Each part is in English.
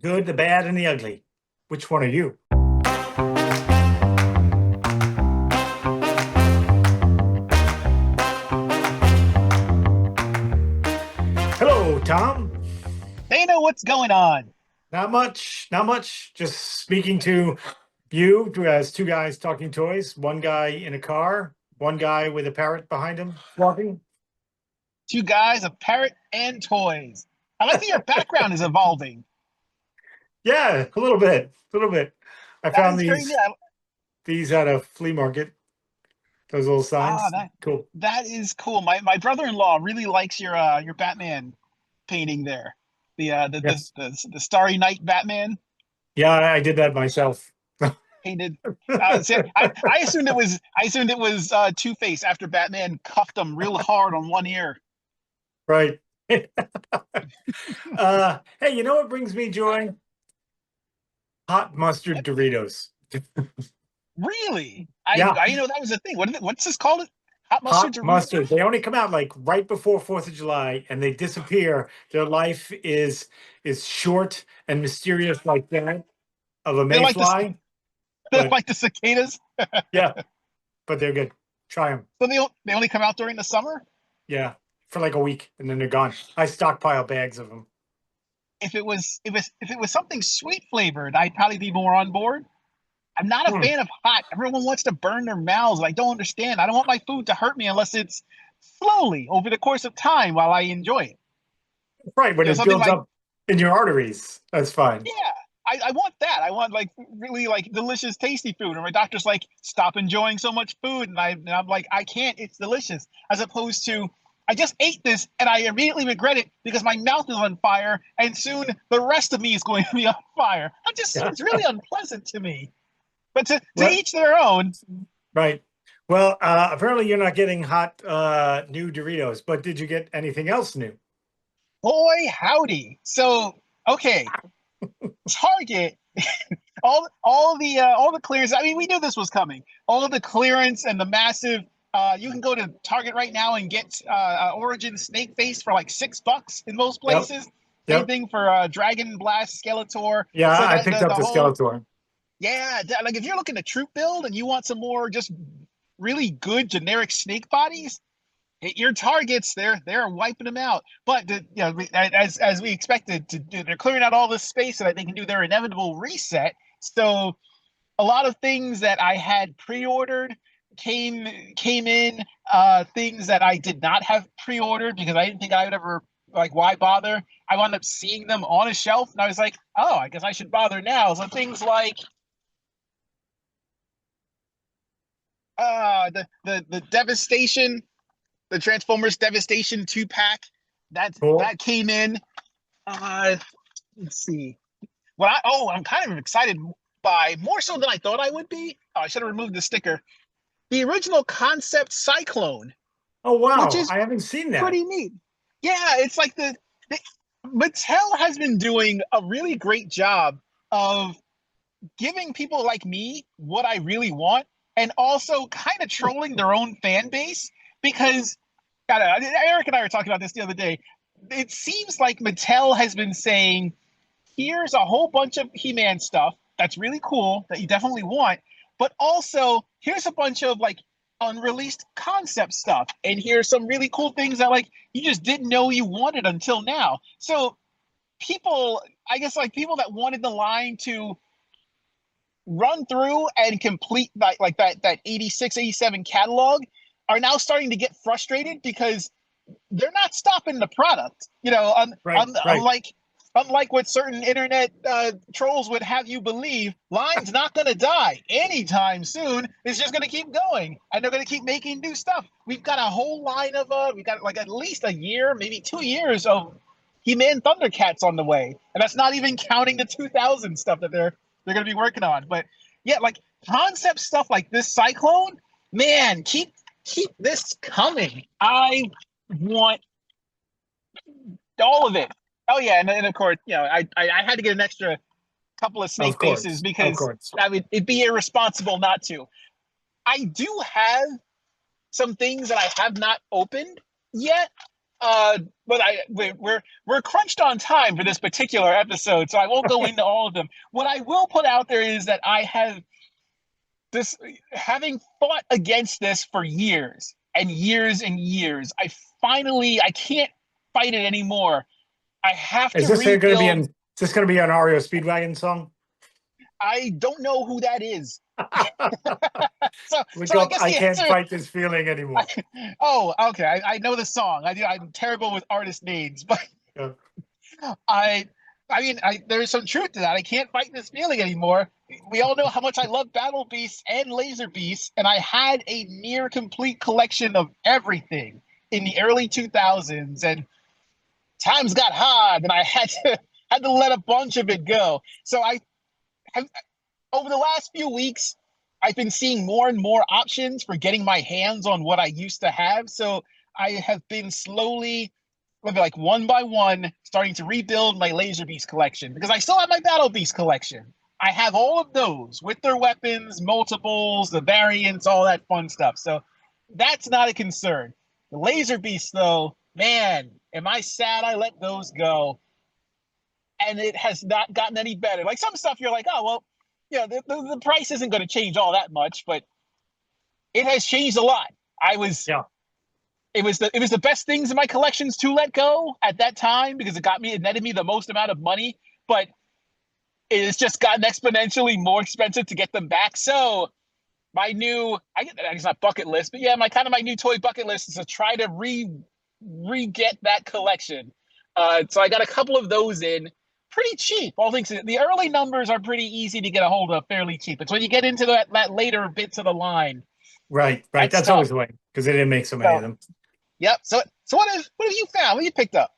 good, the bad, and the ugly. Which one are you? Hello, Tom. Dana, what's going on? Not much, not much. Just speaking to you as two guys talking toys. One guy in a car, one guy with a parrot behind him walking. Two guys, a parrot, and toys. I like that your background is evolving. Yeah, a little bit, a little bit. I That found is crazy. these at a flea market. Those little Ah, signs. Cool. that is cool. My brother-in-law really likes your Batman painting there. The Yes. the Starry Night Batman Yeah, I did that myself. painted. I assumed it was Two-Face after Batman cuffed him real hard on one ear. Right. Hey, you know what brings me joy? Hot mustard Doritos. Really? Yeah, I didn't know that was a thing. What's this called? Hot mustard hot mustard. Doritos? They only come out like right before 4th of July and they disappear. Their life is short and mysterious like that of a They're like the mayfly. they're But like the cicadas. yeah, but they're good. Try them. So they only come out during the summer. Yeah, for like a week and then they're gone. I stockpile bags of them. If it was something sweet flavored, I'd probably be more on board. I'm not a Hmm. fan of hot. Everyone wants to burn their mouths. I don't understand. I don't want my food to hurt me unless it's slowly over the course of time while I enjoy it. Right, when it Something builds like, up in your arteries, that's fine. yeah, I want that. I want like really like delicious, tasty food. And my doctor's like, stop enjoying so much food. And I'm like, I can't. It's delicious. As opposed to, I just ate this and I immediately regret it because my mouth is on fire and soon the rest of me is going to be on fire. That just Yeah. seems really unpleasant to me. But to Well, each their own. right. Well, apparently you're not getting hot new Doritos, but did you get anything else new? Boy, howdy. So, okay, Target, all the clearance. I mean, we knew this was coming. All of the clearance and the massive. You can go to Target right now and get Origin Snake Face for like $6 in most Yep. places. Same Yep. thing for Dragon Blast Skeletor. Yeah, So I that picked the up the whole Skeletor. yeah, like if you're looking to troop build and you want some more just really good generic snake bodies, hit your targets. They're wiping them out. But as we expected to do, they're clearing out all this space so that they can do their inevitable reset. So a lot of things that I had pre-ordered came in. Things that I did not have pre-ordered because I didn't think I would ever like. Why bother? I wound up seeing them on a shelf, and I was like, oh, I guess I should bother now. So things like the Devastation, the Transformers Devastation 2 pack. Cool. That came in. Uh, let's see. I'm kind of excited by more so than I thought I would be. Oh, I should have removed the sticker. The original concept Cyclone, Oh, which wow. is I haven't seen that. pretty neat. Yeah, it's like the Mattel has been doing a really great job of giving people like me what I really want and also kind of trolling their own fan base because Eric and I were talking about this the other day. It seems like Mattel has been saying, here's a whole bunch of He-Man stuff that's really cool that you definitely want, but also here's a bunch of like unreleased concept stuff, and here's some really cool things that like you just didn't know you wanted until now. So people, I guess like people that wanted the line to run through and complete that 86, 87 catalog are now starting to get frustrated because they're not stopping the product. Right, right. Unlike what certain internet trolls would have you believe, line's not going to die anytime soon. It's just going to keep going, and they're going to keep making new stuff. We've got a whole line of we got like at least a year, maybe 2 years of He-Man Thundercats on the way, and that's not even counting the 2000 stuff that they're going to be working on. But yeah, like concept stuff like this Cyclone, man, keep this coming. I want all of it. Oh yeah, and of course, I had to get an extra couple of snake Of faces course. Of because course. I mean it'd be irresponsible not to. I do have some things that I have not opened yet Uh, but we're crunched on time for this particular episode, so I won't go into all of them. What I will put out there is that I have this, having fought against this for years and years and years. I can't fight it anymore. I have Is to this going to be rebuild. is this going to be an REO Speedwagon song? I don't know who that is. So, We so I go, guess I the can't answer. fight this feeling anymore. Oh, okay. I know the song. I'm terrible with artist names, but Yeah. I, there's some truth to that. I can't fight this feeling anymore. We all know how much I love Battle Beasts and Laser Beasts, and I had a near complete collection of everything in the early 2000s, and times got hard, and I had to let a bunch of it go. So I have, over the last few weeks, I've been seeing more and more options for getting my hands on what I used to have. So I have been slowly, maybe like one by one, starting to rebuild my Laser Beast collection because I still have my Battle Beast collection. I have all of those with their weapons, multiples, the variants, all that fun stuff. So that's not a concern. The Laser Beast, though, man, am I sad I let those go? And it has not gotten any better. Like some stuff, you're like, oh well, the price isn't going to change all that much, but it has changed a lot. I was Yeah. it was the best things in my collections to let go at that time because it netted me the most amount of money, but it has just gotten exponentially more expensive to get them back. So my new, it's not bucket list, but yeah, my new toy bucket list is to try to re get that collection. So I got a couple of those in pretty cheap. All things, the early numbers are pretty easy to get a hold of, fairly cheap. It's when you get into that later bits of the line Right. that's That's tough. always the way because they didn't make so many of So them. yep. So what have you found? What have you picked up?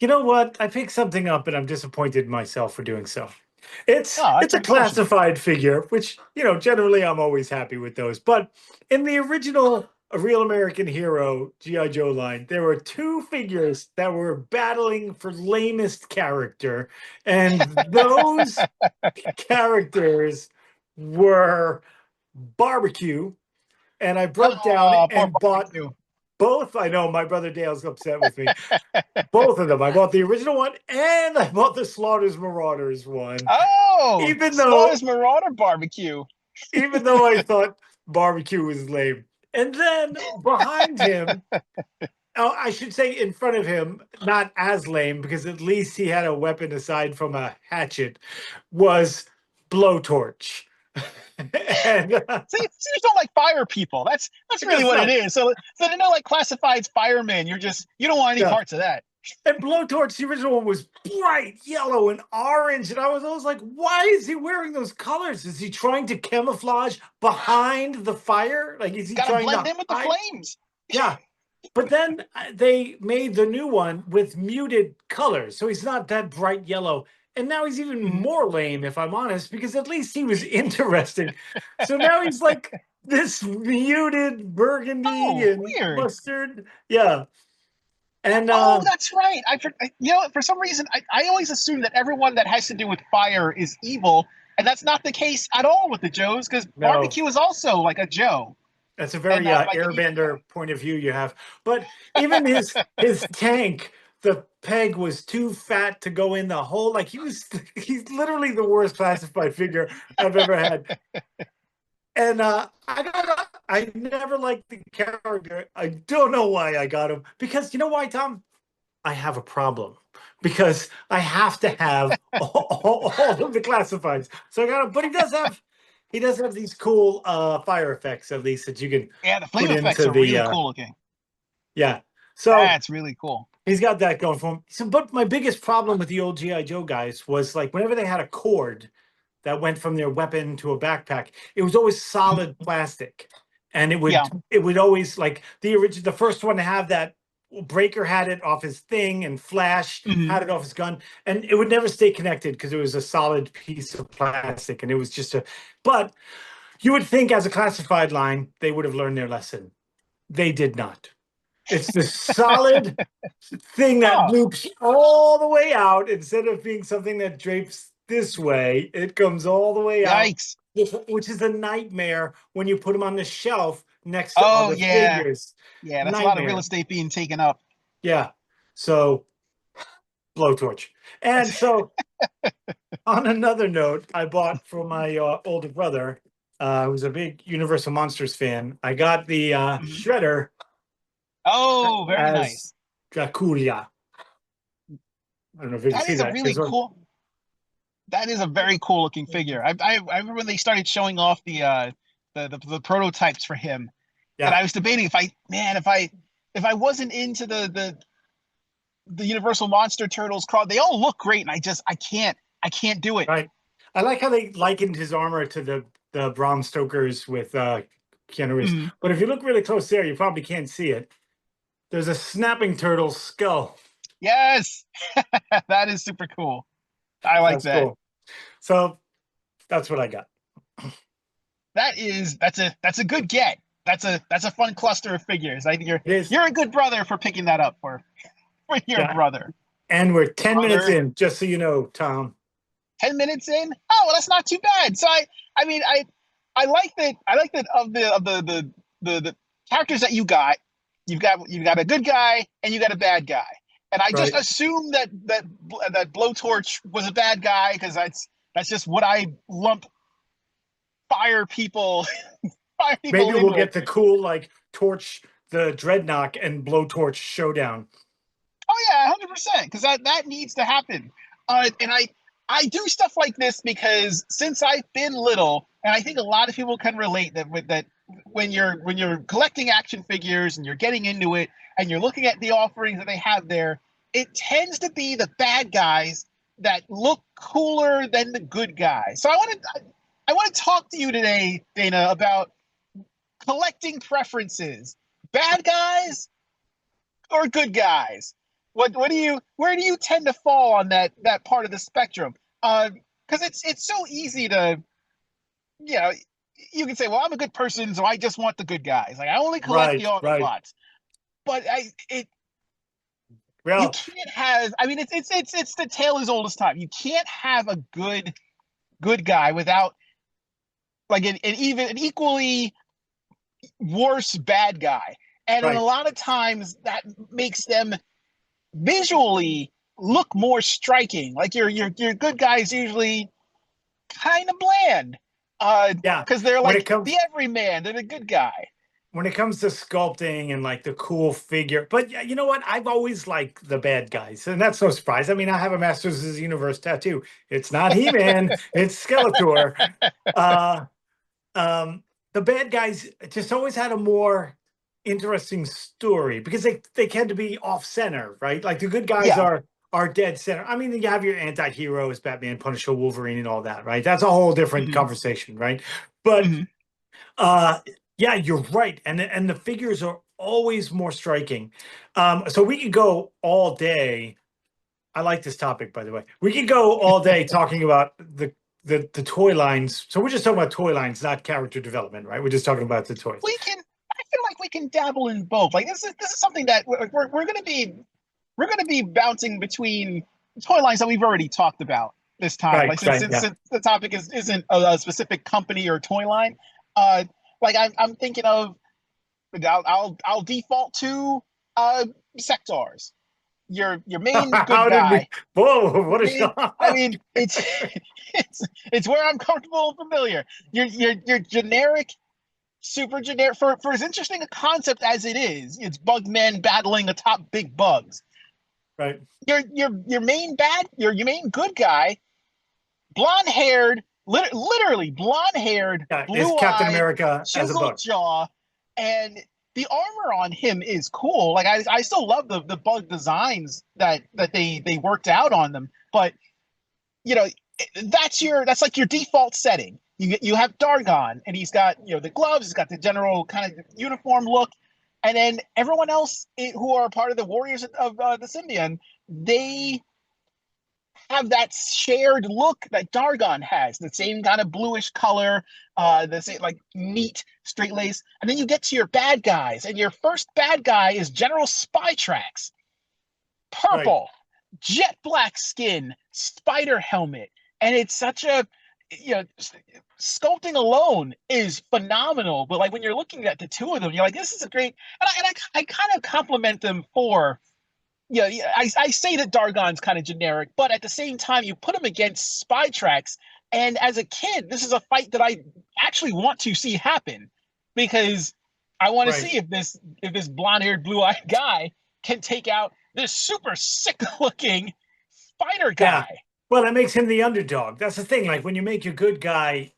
You know what? I picked something up and I'm disappointed in myself for doing so. Oh, It's that's a unfortunate. classified figure, which, generally I'm always happy with those. But in the original A Real American Hero G.I. Joe line, there were two figures that were battling for lamest character, and those characters were Barbecue, and I broke down Oh, poor and bought barbecue. both. I know my brother Dale's upset with me. Both of them. I bought the original one and I bought the Slaughter's Marauders one. Oh, Even though Slaughter's Marauder barbecue. even though I thought barbecue was lame. And then behind him, oh, I should say in front of him, not as lame because at least he had a weapon aside from a hatchet, was Blowtorch. and See, you just don't like fire people. That's really just what it not, is. So they're not like classifieds firemen. You don't want any yeah. parts of that. And Blowtorch, the original one, was bright yellow and orange. And I was always like, why is he wearing those colors? Is he trying to camouflage behind the fire? Like, is he Got to trying blend to in with the hide? flames. Yeah. But then they made the new one with muted colors. So he's not that bright yellow. And now he's even Mhm. more lame, if I'm honest, because at least he was interesting. So now he's like this muted burgundy Oh, and weird. mustard. Yeah. And Oh, that's right. For some reason, I always assume that everyone that has to do with fire is evil, and that's not the case at all with the Joes, because no, barbecue is also like a Joe, that's a and very like airbender point of view you have. But even his tank, the peg was too fat to go in the hole. Like he's literally the worst classified figure I've ever had. And I never liked the character. I don't know why I got him. Because you know why, Tom? I have a problem. Because I have to have all of the classifieds. So I got him, but he does have these cool fire effects at least that you can yeah, the flame put effects into are the really cool looking. yeah. So That's really cool. he's got that going for him. So, but my biggest problem with the old GI Joe guys was like whenever they had a cord that went from their weapon to a backpack, it was always solid plastic, and it Yeah. would it would always like the first one to have that. Breaker had it off his thing, and Flash Hmm. had it off his gun, and it would never stay connected because it was a solid piece of plastic, and it was just a. But you would think, as a classified line, they would have learned their lesson. They did not. It's the solid thing that Oh, loops all the way out instead of being something that drapes this way. It comes all the way out, yikes. which is a nightmare when you put them on the shelf next to Oh other yeah, figures. yeah. That's a lot of real Nightmare. estate being taken up. Yeah. So blowtorch. And so on another note, I bought for my older brother, who's a big Universal Monsters fan. I got the Mhm. Shredder Oh, very as nice. Dracula. I don't know if you can That see is a that. really cool. That is a very cool looking figure. I remember when they started showing off the prototypes for him, and Yeah, I was debating if I man if I wasn't into the Universal Monster Turtles card, they all look great, and I can't do it. right. I like how they likened his armor to the Bram Stoker's with Keanu Reeves. Mhm. But if you look really close there, you probably can't see it. There's a snapping turtle skull. Yes, that is super cool. I like That's that. cool. So that's what I got. That's a good get. That's a fun cluster of figures. I think It is. you're a good brother for picking that up for your Yeah. brother. And we're 10 minutes Brother, in, just so you know, Tom. 10 minutes in. Oh, well, that's not too bad. So I mean I like that of the characters that you got. You've got a good guy and you got a bad guy. And I just Right. assumed that Blowtorch was a bad guy because that's just what I lump fire people fire people Maybe in we'll with. get the cool, like, torch the dreadnought and blowtorch showdown. Oh yeah, 100%. Because that needs to happen. And I do stuff like this because since I've been little, and I think a lot of people can relate that when you're collecting action figures and you're getting into it and you're looking at the offerings that they have there, it tends to be the bad guys that look cooler than the good guys. So I want to talk to you today, Dana, about collecting preferences. Bad guys or good guys? What do you where do you tend to fall on that part of the spectrum? Because it's so easy to you know you can say, well, I'm a good person, so I just want the good guys. Like I only collect the Right, right. Autobots. But you Well, can't have. I mean, it's the tale as old as time. You can't have a good guy without like an equally worse bad guy. And in a right. lot of times that makes them visually look more striking. Like your good guys usually kind of bland, Yeah. because they're When it like the comes everyman. They're the good guy. when it comes to sculpting and like the cool figure, but yeah, you know what? I've always liked the bad guys, and that's no surprise. I mean, I have a Masters of the Universe tattoo. It's not He-Man, it's Skeletor. Uh, um, the bad guys just always had a more interesting story because they tend to be off center, right? Like the good guys Yeah. are dead center. I mean, you have your anti-heroes, Batman, Punisher, Wolverine, and all that, right? That's a whole different Mm-hmm. conversation, right? But Mm-hmm. uh yeah, you're right. And the figures are always more striking. So we could go all day. I like this topic, by the way. We could go all day talking about the toy lines. So we're just talking about toy lines, not character development, right? We're just talking about the toys. We can. I feel like we can dabble in both. Like this is something that we're gonna be bouncing between toy lines that we've already talked about this time. Right, Like right, yeah. since the topic isn't a specific company or toy line. Uh, like I'm thinking of I'll default to sectors. Your main good How did we? guy. Whoa! Your What a main. shock! I mean, it's it's where I'm comfortable and familiar. Your generic, super generic for as interesting a concept as it is. It's bug men battling atop big bugs. Right. Your main bad your main good guy, blonde haired, literally blonde haired, Yeah, it's blue Captain eyed, America as a chiseled bug. jaw, and the armor on him is cool. Like I still love the bug designs that they worked out on them, but you know that's like your default setting. You have Dargon, and he's got the gloves, he's got the general kind of uniform look, and then everyone else who are part of the Warriors of the Symbion, they have that shared look that Dargon has, the same kind of bluish color, the same like neat straight lace. And then you get to your bad guys, and your first bad guy is General Spytrax, Right. purple, jet black skin, spider helmet, and it's such a sculpting alone is phenomenal. But like when you're looking at the two of them, you're like, this is a great. And I kind of compliment them for. Yeah, I say that Dargon's kind of generic, but at the same time, you put him against Spy Tracks, and as a kid, this is a fight that I actually want to see happen because I want to Right. see if this blonde-haired, blue-eyed guy can take out this super sick-looking spider Yeah. guy. Well, that makes him the underdog. That's the thing. Like when you make your good guy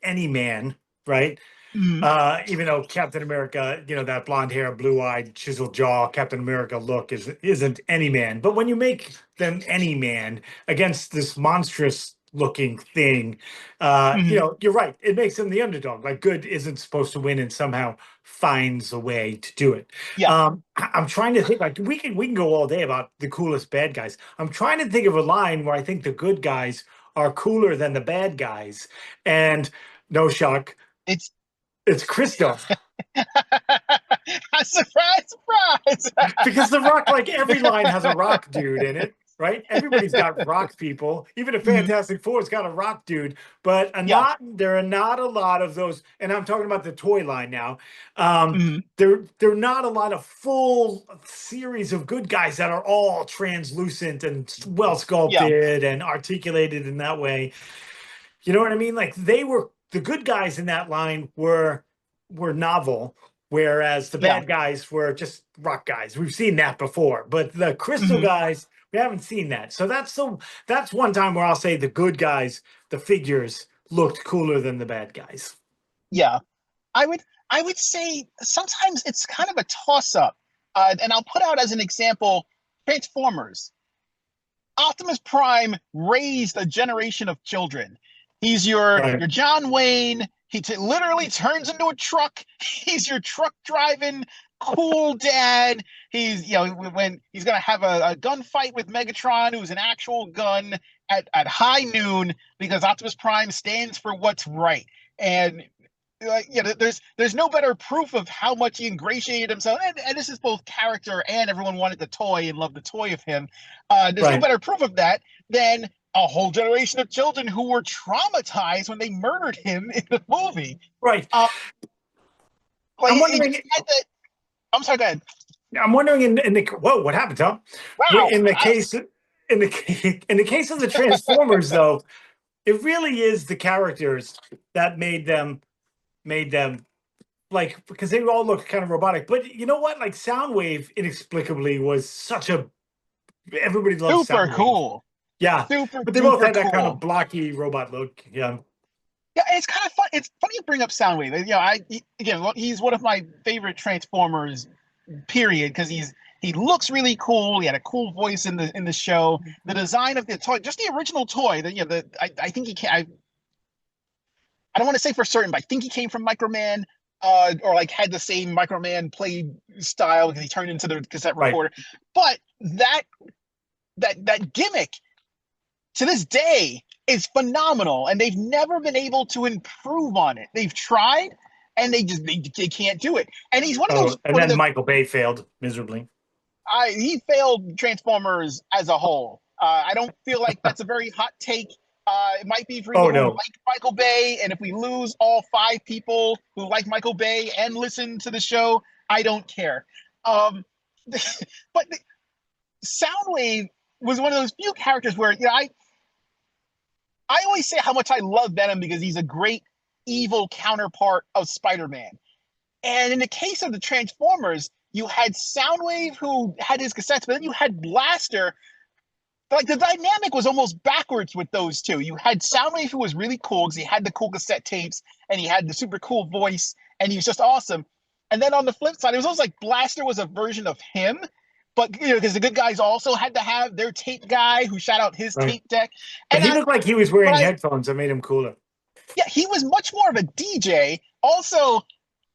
any man, right? Mm-hmm. Even though Captain America, that blonde hair, blue eyed, chiseled jaw, Captain America look isn't any man. But when you make them any man against this monstrous looking thing, Mm-hmm. you're right. It makes them the underdog. Like good isn't supposed to win and somehow finds a way to do it. Yeah, I'm trying to think like we can go all day about the coolest bad guys. I'm trying to think of a line where I think the good guys are cooler than the bad guys. And no shock, it's it's Christoph. surprise, surprise. Because The Rock, like every line has a rock dude in it, right? Everybody's got rock people. Even a Mm-hmm. Fantastic Four's got a rock dude, but Yeah. there are not a lot of those. And I'm talking about the toy line now. Mm-hmm. There are not a lot of full series of good guys that are all translucent and well Yeah. sculpted and articulated in that way. You know what I mean? Like the good guys in that line were novel, whereas the Yeah. bad guys were just rock guys. We've seen that before, but the crystal Mm-hmm. guys, we haven't seen that. So that's one time where I'll say the good guys, the figures looked cooler than the bad guys. Yeah. I would I would say sometimes it's kind of a toss up. And I'll put out as an example Transformers. Optimus Prime raised a generation of children. He's Right. your John Wayne. Literally turns into a truck. He's your truck driving cool dad. He's when he's gonna have a gunfight with Megatron, who's an actual gun at high noon because Optimus Prime stands for what's right. And there's no better proof of how much he ingratiated himself. And this is both character and everyone wanted the toy and loved the toy of him. There's no Right. better proof of that than a whole generation of children who were traumatized when they murdered him in the movie. Right. Uh, like I'm it wondering just had that. I'm sorry, go ahead. I'm wondering in the whoa, what happened, Tom? Wow. In the case in the case of the Transformers, though, it really is the characters that made them like because they all look kind of robotic. But you know what? Like Soundwave inexplicably was such a everybody loves Super Soundwave. cool. Yeah. Super But they both duper had that kind of cool. blocky robot look. Yeah. Yeah, it's kind of fun. It's funny you bring up Soundwave. Again, he's one of my favorite Transformers. Period, because he looks really cool. He had a cool voice in the show. The design of the toy, just the original toy. I think he can. I don't want to say for certain, but I think he came from Microman, or like had the same Microman play style because he turned into the cassette Right. recorder. But that gimmick to this day is phenomenal, and they've never been able to improve on it. They've tried, and they can't do it. And he's Oh, and one of then the Michael Bay failed miserably. he failed Transformers as a whole. I don't feel like that's a very hot take. It might be for Oh people who no. like Michael Bay, and if we lose all five people who like Michael Bay and listen to the show, I don't care. Um, but Soundwave was one of those few characters where I always say how much I love Venom because he's a great evil counterpart of Spider-Man. And in the case of the Transformers, you had Soundwave who had his cassettes, but then you had Blaster. Like the dynamic was almost backwards with those two. You had Soundwave who was really cool because he had the cool cassette tapes and he had the super cool voice and he was just awesome. And then on the flip side, it was almost like Blaster was a version of him, but because the good guys also had to have their tape guy who shot out his Right. tape deck. But And he looked like he was but wearing I headphones that made him cooler. yeah, he was much more of a DJ. Also,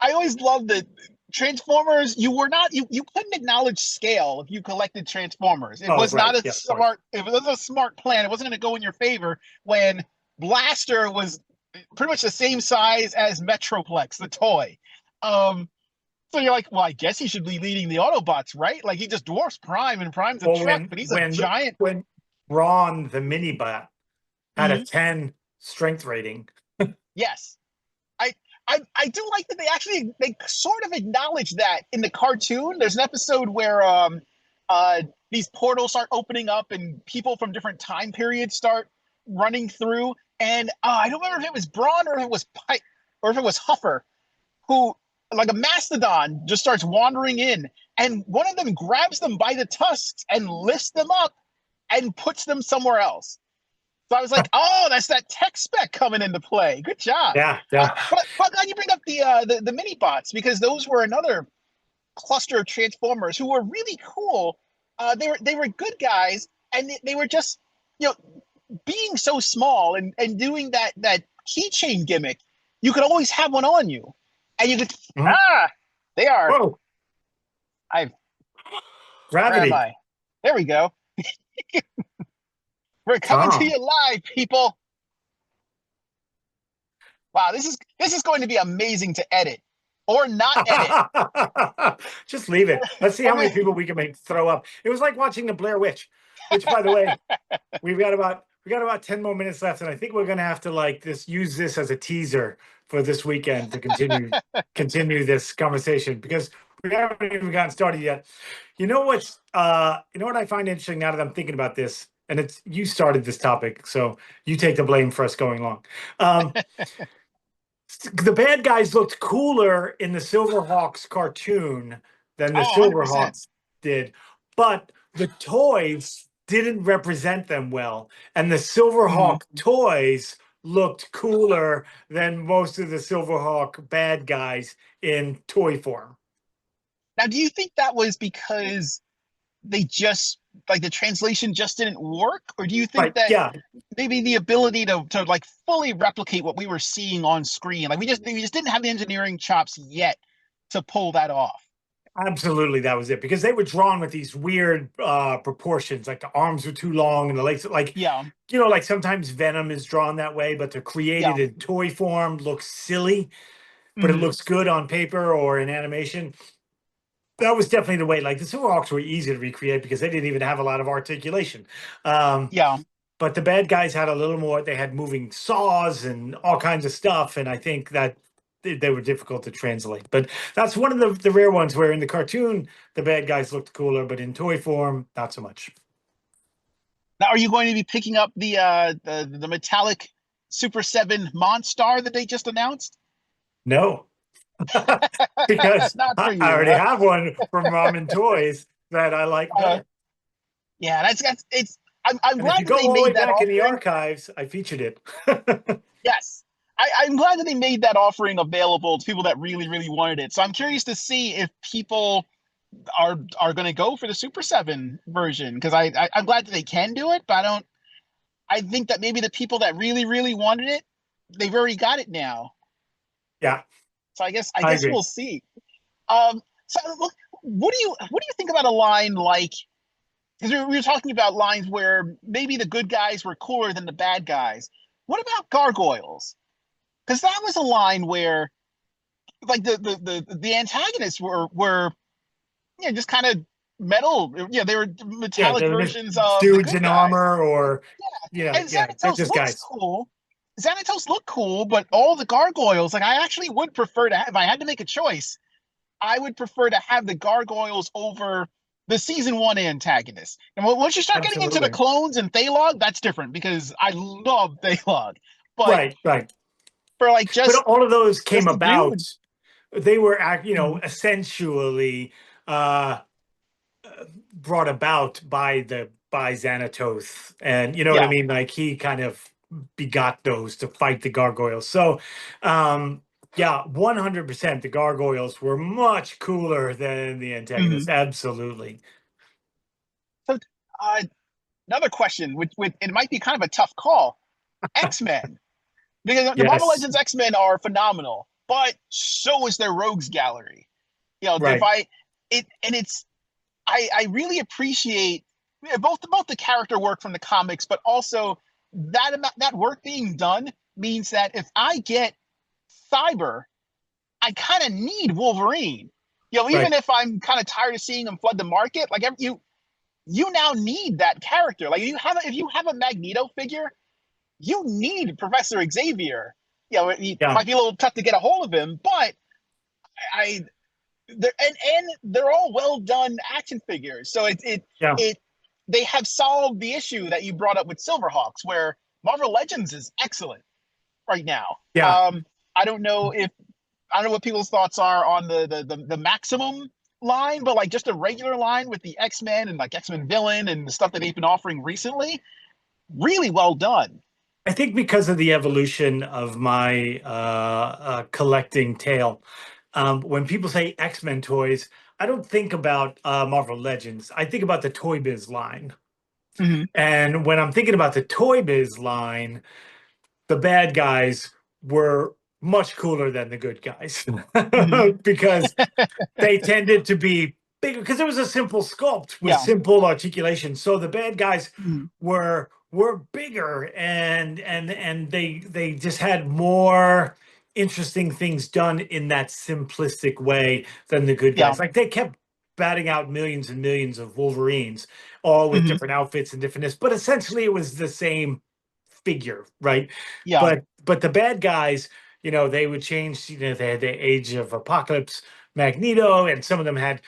I always loved that Transformers, you couldn't acknowledge scale if you collected Transformers. It Oh, was not right. a Yeah, of course. smart it was a smart plan. It wasn't gonna go in your favor when Blaster was pretty much the same size as Metroplex, the toy. Um so you're like, well, I guess he should be leading the Autobots, right? Like he just dwarfs Prime and Prime's a Well, truck, but he's a giant. when Ron the Minibot had a Mhm. 10 strength rating. Yes. I, I do like that they sort of acknowledge that in the cartoon. There's an episode where uh these portals start opening up and people from different time periods start running through. And I don't remember if it was Braun or if it was Pike or if it was Huffer who, like a mastodon, just starts wandering in, and one of them grabs them by the tusks and lifts them up and puts them somewhere else. So I was like, oh, that's that tech spec coming into play. Good job. Yeah, yeah. But glad you bring up the mini bots, because those were another cluster of Transformers who were really cool. They were good guys, and they were just, you know being so small and doing that keychain gimmick. You could always have one on you, and you could Mhm. ah they are. Whoa, I Where am gravity. I? There we go. We're coming to Tom. you live, people. Wow, this is going to be amazing to edit or not edit. Just leave it. Let's see I how many mean, people we can make throw up. It was like watching the Blair Witch, which, by the way, we got about 10 more minutes left, and I think we're gonna have to like use this as a teaser for this weekend to continue this conversation, because we haven't even gotten started yet. You know what I find interesting now that I'm thinking about this, and it's you started this topic, so you take the blame for us going long. Um, the bad guys looked cooler in the Silverhawks cartoon than the 100%. Silverhawks did, but the toys didn't represent them well, and the Mhm. Silverhawk toys looked cooler than most of the Silverhawk bad guys in toy form. Now, do you think that was because they just, like, the translation just didn't work, or do you think Right? that Yeah, maybe the ability to like fully replicate what we were seeing on screen, like we just didn't have the engineering chops yet to pull that off? absolutely, that was it, because they were drawn with these weird proportions, like the arms were too long and the legs, like, Yeah. like sometimes Venom is drawn that way, but to create it Yeah. in toy form looks silly, but it Hmm. looks good on paper or in animation. That was definitely the way. Like the Silverhawks were easy to recreate because they didn't even have a lot of articulation. Um, Yeah. but the bad guys had a little more. They had moving saws and all kinds of stuff, and I think that they were difficult to translate. But that's one of the rare ones where in the cartoon the bad guys looked cooler, but in toy form not so much. Now, are you going to be picking up the metallic Super 7 Monstar that they just announced? No, because Not for I you, already huh? have one from Ramen Toys that I like Uh, better. yeah, that's it's. I'm And if glad you that go they all the way made that back in the offering. archives, I featured it. Yes. I'm glad that they made that offering available to people that really, really wanted it. So I'm curious to see if people are going to go for the Super 7 version, because I'm glad that they can do it, but I think that maybe the people that really, really wanted it, they've already got it now. Yeah, So I I guess agree. we'll see. So look, what do you think about a line like, because we were talking about lines where maybe the good guys were cooler than the bad guys. What about gargoyles? Because that was a line where, like, the antagonists were just kind of metal. Yeah, they were Yeah, metallic they were just versions of the dudes good in guys. armor, or And yeah, they're Xanatos just looks guys. cool. Xanatos look cool, but all the gargoyles, like, I actually would prefer to have, if I had to make a choice, I would prefer to have the gargoyles over the season one antagonist. And once you start getting into the Absolutely. clones and Thaylog, that's different, because I love Thaylog. But Right, right. for, like, But all of those came just the about. dude. They were, Mhm. essentially uh, brought about by Xanatos, and you know what I Yeah. mean. Like he kind of begot those to fight the gargoyles. So, yeah, 100%. The gargoyles were much cooler than the antagonists. Hmm. Absolutely. So, uh, another question, which it might be kind of a tough call. X-Men, because the Marvel Yes. Legends X-Men are phenomenal, but so is their Rogues Gallery. If Right. I really appreciate, both the character work from the comics, but also that work being done means that if I get Cyber, I kind of need Wolverine. Even Right. if I'm kind of tired of seeing him flood the market, like, you now need that character. Like, if you have a Magneto figure, you need Professor Xavier. You know, it Yeah, might be a little tough to get a hold of him, but I and they're all well done action figures. So yeah, it they have solved the issue that you brought up with Silverhawks, where Marvel Legends is excellent right now. yeah. I don't know if I don't know what people's thoughts are on the maximum line, but like just a regular line with the X-Men and like X-Men villain and the stuff that they've been offering recently, really well done. I think because of the evolution of my collecting tale, when people say X-Men toys, I don't think about Marvel Legends. I think about the Toy Biz line. Hmm. And when I'm thinking about the Toy Biz line, the bad guys were much cooler than the good guys Hmm. because they tended to be bigger because it was a simple sculpt with Yeah. simple articulation. So the bad guys Hmm. were bigger and they just had more interesting things done in that simplistic way than the good Yeah. guys. Like they kept batting out millions and millions of Wolverines, all with Hmm. different outfits and different this, but essentially it was the same figure, right? Yeah. But the bad guys, they would change. They had the Age of Apocalypse Magneto, and some of them had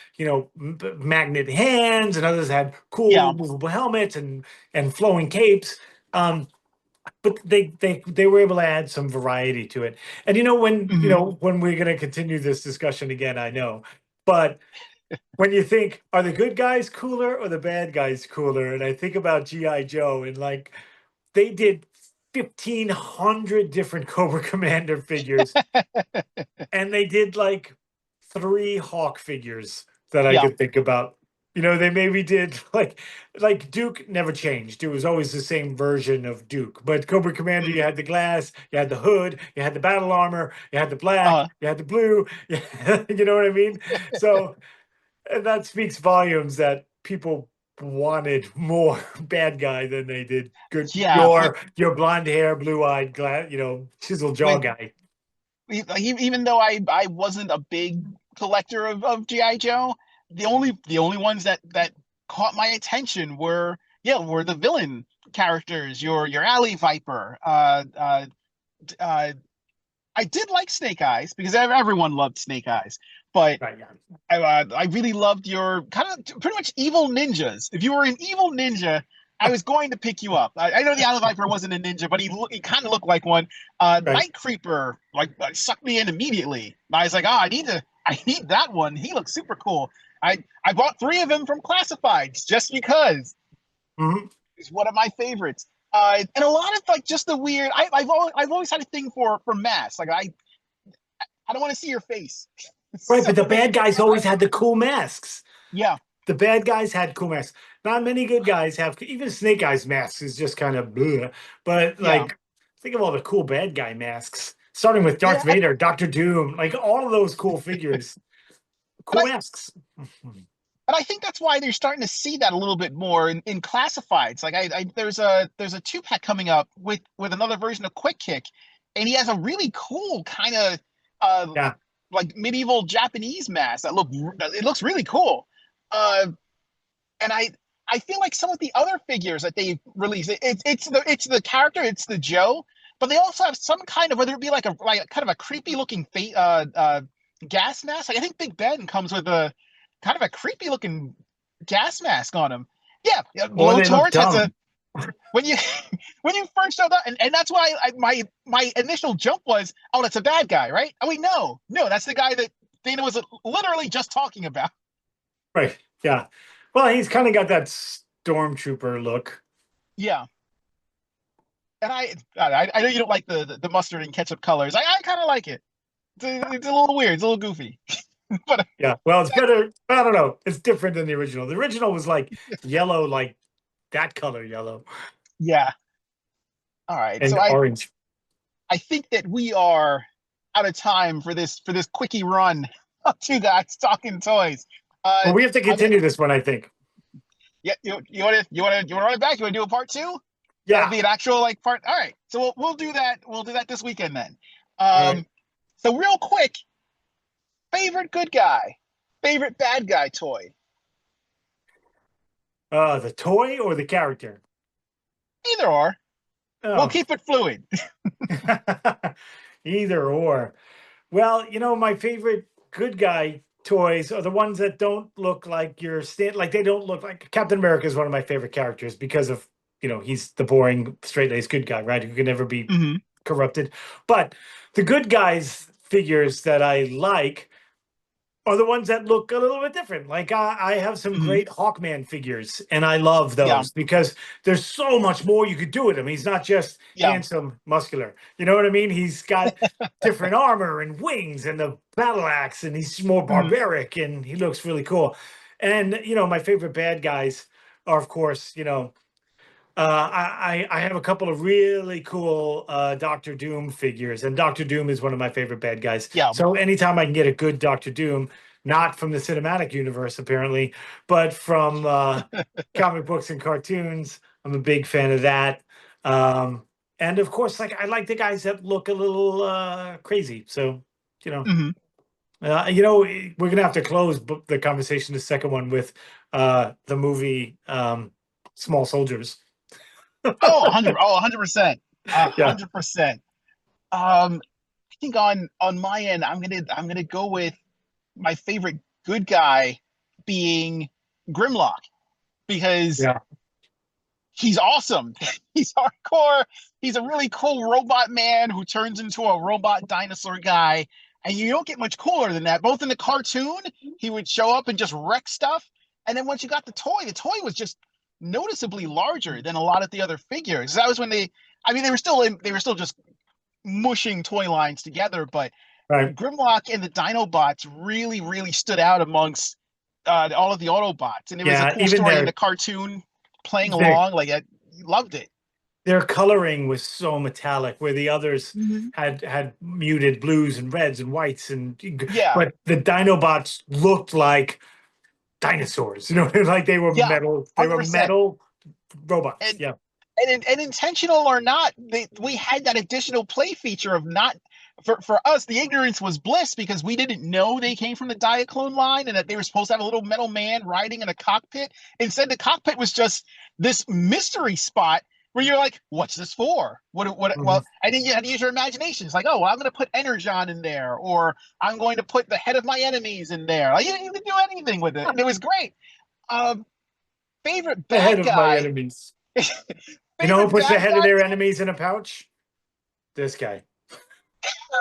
magnet hands, and others had cool Yeah. movable helmets and flowing capes. Um, but they were able to add some variety to it. And Hmm. when we're going to continue this discussion again, I know, but when you think, are the good guys cooler or the bad guys cooler? And I think about GI Joe and like they did 1,500 different Cobra Commander figures, and they did like 3 Hawk figures that I Yeah. could think about. They maybe did like Duke never changed. It was always the same version of Duke. But Cobra Commander, you Hmm. had the glass, you had the hood, you had the battle armor, you had the black, Uh, you had the blue. You know what I mean? So, and that speaks volumes that people wanted more bad guy than they did good. yeah. Your blonde hair, blue eyed, chisel jaw With guy. even though I wasn't a big collector of GI Joe, the only ones that caught my attention were the villain characters. Your Alley Viper. Uh, I did like Snake Eyes because everyone loved Snake Eyes, but Right? Yeah. I really loved your kind of pretty much evil ninjas. If you were an evil ninja, I was going to pick you up. I know the Alley Viper wasn't a ninja, but he kind of looked like one. Right. Night Creeper sucked me in immediately. I was like, oh, I need that one. He looks super cool. I bought 3 of them from Classifieds just because Hmm. he's one of my favorites. And a lot of like just the weird. I've always had a thing for masks. Like I don't want to see your face. Right. So But the bad guys always had the cool masks. yeah, The bad guys had cool masks. Not many good guys have. Even Snake Eyes masks is just kind of bleh. But yeah. like, think of all the cool bad guy masks, starting with Darth Yeah, and, Vader, Doctor Doom, like all of those cool figures, and cool I masks. and I think that's why they're starting to see that a little bit more in classifieds. Like there's a 2-pack coming up with another version of Quick Kick, and he has a really cool kind of uh Yeah. like medieval Japanese mask it looks really cool. Uh, and I feel like some of the other figures that they release, it's the character, it's the Joe, but they also have some kind of whether it be like kind of a creepy looking gas mask. Like I think Big Ben comes with a kind of a creepy looking gas mask on him. Yeah, yeah, Or they look blowtorch has a dumb. when you when you first showed up, and that's why my initial jump was, oh, that's a bad guy, right? Oh wait, no, that's the guy that Dana was literally just talking about. Right. Yeah. Well, he's kind of got that stormtrooper look. Yeah. And I know you don't like the mustard and ketchup colors. I kind of like it. It's a little weird. It's a little goofy, but Yeah. Well, it's better. I don't know. It's different than the original. The original was like yellow, like that color yellow yeah. All right. So and I orange. I think that we are out of time for this quickie run of two guys talking toys. Well, we have to I'm gonna continue this one, I think. yeah. You want to run it back? You want to do a part two? That'll Yeah. be an actual like part. All right. So we'll do that. We'll do that this weekend then. All right. Um. So real quick, favorite good guy, favorite bad guy toy. The toy or the character? Either or. We'll Oh, keep it fluid. either or. Well, my favorite good guy toys are the ones that don't look like like they don't look like Captain America is one of my favorite characters because of, he's the boring straight-laced good guy, right? Who can never be Hmm. corrupted. But the good guys figures that I like are the ones that look a little bit different. Like I have some Hmm. great Hawkman figures, and I love Yeah. those because there's so much more you could do with him. He's not just Yeah. handsome, muscular. You know what I mean? He's got different armor and wings and the battle axe, and he's more Hmm. barbaric, and he looks really cool. And my favorite bad guys are, of course, I have a couple of really cool Doctor Doom figures, and Doctor Doom is one of my favorite bad guys. Yeah. So anytime I can get a good Doctor Doom, not from the cinematic universe apparently, but from comic books and cartoons, I'm a big fan of that. Um, and of course, like I like the guys that look a little crazy. So you know, Hmm. we're gonna have to close the conversation, the second one, with the movie Small Soldiers. Oh, 100. Oh, 100%. Yeah. 100%. I think on my end, I'm gonna go with my favorite good guy being Grimlock because Yeah. he's awesome. He's hardcore. He's a really cool robot man who turns into a robot dinosaur guy. And you don't get much cooler than that. Both in the cartoon, he would show up and just wreck stuff. And then once you got the toy was just noticeably larger than a lot of the other figures. That was when I mean, they were still just mushing toy lines together, but Right. Grimlock and the Dinobots really, really stood out amongst all of the Autobots. And it was a Yeah. cool Even story in the cartoon playing their along. Like I loved it. their coloring was so metallic, where the others Hmm. had muted blues and reds and whites, Yeah, but the Dinobots looked like dinosaurs. Like they were yeah, metal. They were 100%. metal robots. And Yeah. and intentional or not, we had that additional play feature of not for us. The ignorance was bliss because we didn't know they came from the Diaclone line and that they were supposed to have a little metal man riding in a cockpit. Instead, the cockpit was just this mystery spot where you're like, "What's this for? What?" Mhm. Well, I think you had to use your imagination. It's like, "Oh, well, I'm going to put Energon in there, or I'm going to put the head of my enemies in there." Like, you can do anything with it, and it was great. Um, favorite The head bad of my guy. enemies. You know who Favorite puts the bad head of guy their toy? enemies in a pouch? This guy.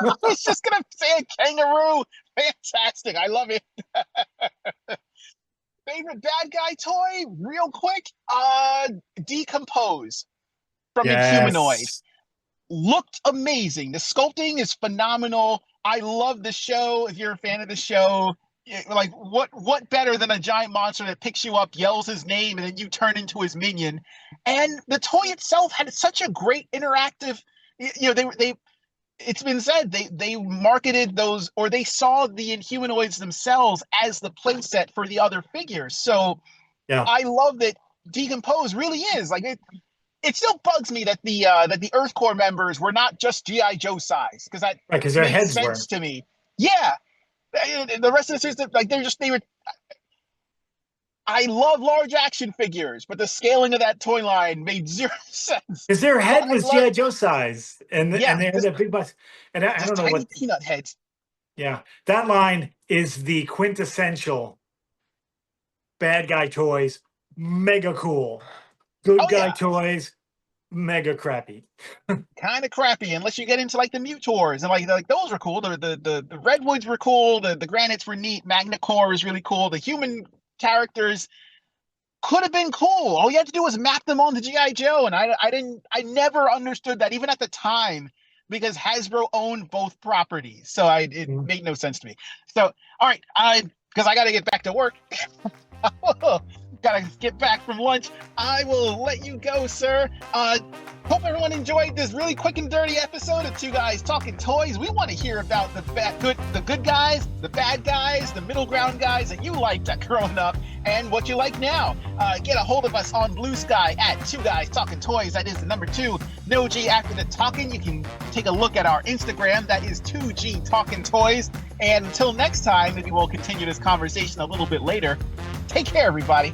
I was just gonna say a kangaroo. Fantastic. I love it. Favorite bad guy toy? Real quick. Decompose from Inhumanoid. Yes. Looked amazing. The sculpting is phenomenal. I love the show. If you're a fan of the show, like what better than a giant monster that picks you up, yells his name, and then you turn into his minion. And the toy itself had such a great interactive. They it's been said they marketed those, or they saw the Inhumanoids themselves as the playset for the other figures. So Yeah. I love that Decompose really is like it. It still bugs me that the Earth Corps members were not just GI Joe size, because that Right. Because their made heads sense were. to me. Yeah, the rest of the system, like they were. I love large action figures, but the scaling of that toy line made zero sense. Because their So head I was love, GI Joe size, and yeah, they had that big bust. And I just don't know tiny what. peanut heads. Yeah, that line is the quintessential bad guy toys. Mega cool. Good Oh guy yeah, toys. Mega crappy. kind of crappy unless you get into like the Mutors, and like those were cool. The Redwoods were cool. The Granites were neat. Magna Core is really cool. The human characters could have been cool. All you had to do was map them onto GI Joe, and I never understood that even at the time, because Hasbro owned both properties, so it Mm. made no sense to me. So all right, I because I got to get back to work. Gotta get back from lunch. I will let you go, sir. Hope everyone enjoyed this really quick and dirty episode of Two Guys Talking Toys. We want to hear about the good guys, the bad guys, the middle ground guys that you liked growing up, and what you like now. Get a hold of us on Blue Sky at Two Guys Talking Toys. That is the number 2, no G after the talking. You can take a look at our Instagram. That is 2G Talking Toys. And until next time, maybe we'll continue this conversation a little bit later. Take care, everybody.